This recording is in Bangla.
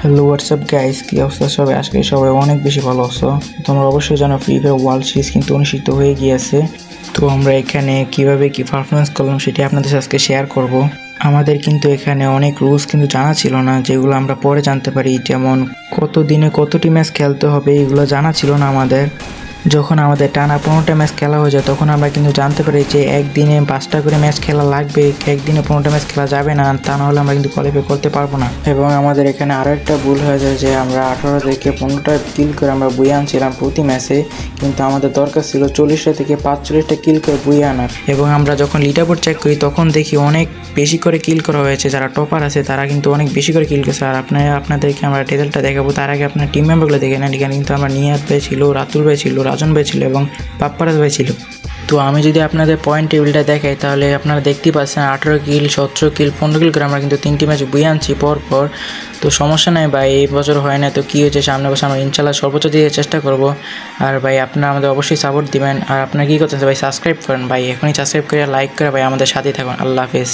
হ্যালো হোয়াটসঅ্যাপ গাইস, কি অবস্থা সবাই? আজকে সবাই অনেক বেশি ভালো আছো। তোমরা অবশ্যই জানো ফ্রি ফায়ার ওয়ার্ল্ড সিরিজ কিন্তু অনুষ্ঠিত হয়ে গিয়েছে। তো আমরা এখানে কিভাবে কি পারফরমেন্স করলাম সেটি আপনাদের সাথে আজকে শেয়ার করব। আমাদের কিন্তু এখানে অনেক রুলস কিন্তু জানা ছিল না, যেগুলো আমরা পরে জানতে পারি। যেমন কত দিনে কতটি ম্যাচ খেলতে হবে এগুলো জানা ছিল না আমাদের। যখন আমাদের টানা 15টা ম্যাচ খেলা হয়ে যায় তখন আমরা কিন্তু জানতে পারি যে একদিনে 5টা করে ম্যাচ খেলা লাগবে, একদিনে 15টা ম্যাচ খেলা যাবে না, তা না হলে আমরা কিন্তু কোয়ালিফাই করতে পারবো না। এবং আমাদের এখানে আরও একটা ভুল হয়ে যায় যে আমরা 18 থেকে 15টা কিল করে আমরা বই আনছিলাম প্রতি ম্যাচে, কিন্তু আমাদের দরকার ছিল 40টা থেকে 45টা কিল করে বই আনার। এবং আমরা যখন লিডারবোর্ড চেক করি তখন দেখি অনেক বেশি করে কিল করা হয়েছে। যারা টপার আছে তারা কিন্তু অনেক বেশি করে কিল করেছে। আর আপনাদেরকে আমরা রেজাল্টটা দেখাবো, তার আগে আপনার টিম মেম্বারগুলো দেখে নেন। এখানে কিন্তু আমরা নিয়াত ভাই ছিল, রাতুল ভাই ছিল, রাজন ভাই ছিল এবং পাপ্পারাজ ভাই ছিল। তো আমি যদি আপনাদের পয়েন্ট টেবিলটা দেখাই তাহলে আপনারা দেখতেই পাচ্ছেন 18 কিল, 17 কিল, 15 কিল করে আমরা কিন্তু 3টি ম্যাচ বই আনছি পর। তো সমস্যা নাই ভাই, এই বছর হয় না তো কী হয়েছে, সামনে বছর আমরা ইনশাল্লাহ সর্বোচ্চ দিয়ে চেষ্টা করব। আর ভাই আপনারা আমাদের অবশ্যই সাপোর্ট দিবেন। আর আপনারা কী করতেছেন ভাই? সাবস্ক্রাইব করেন ভাই, এখনই সাবস্ক্রাইব করে লাইক করে ভাই আমাদের সাথেই থাকুন। আল্লাহ হাফেজ।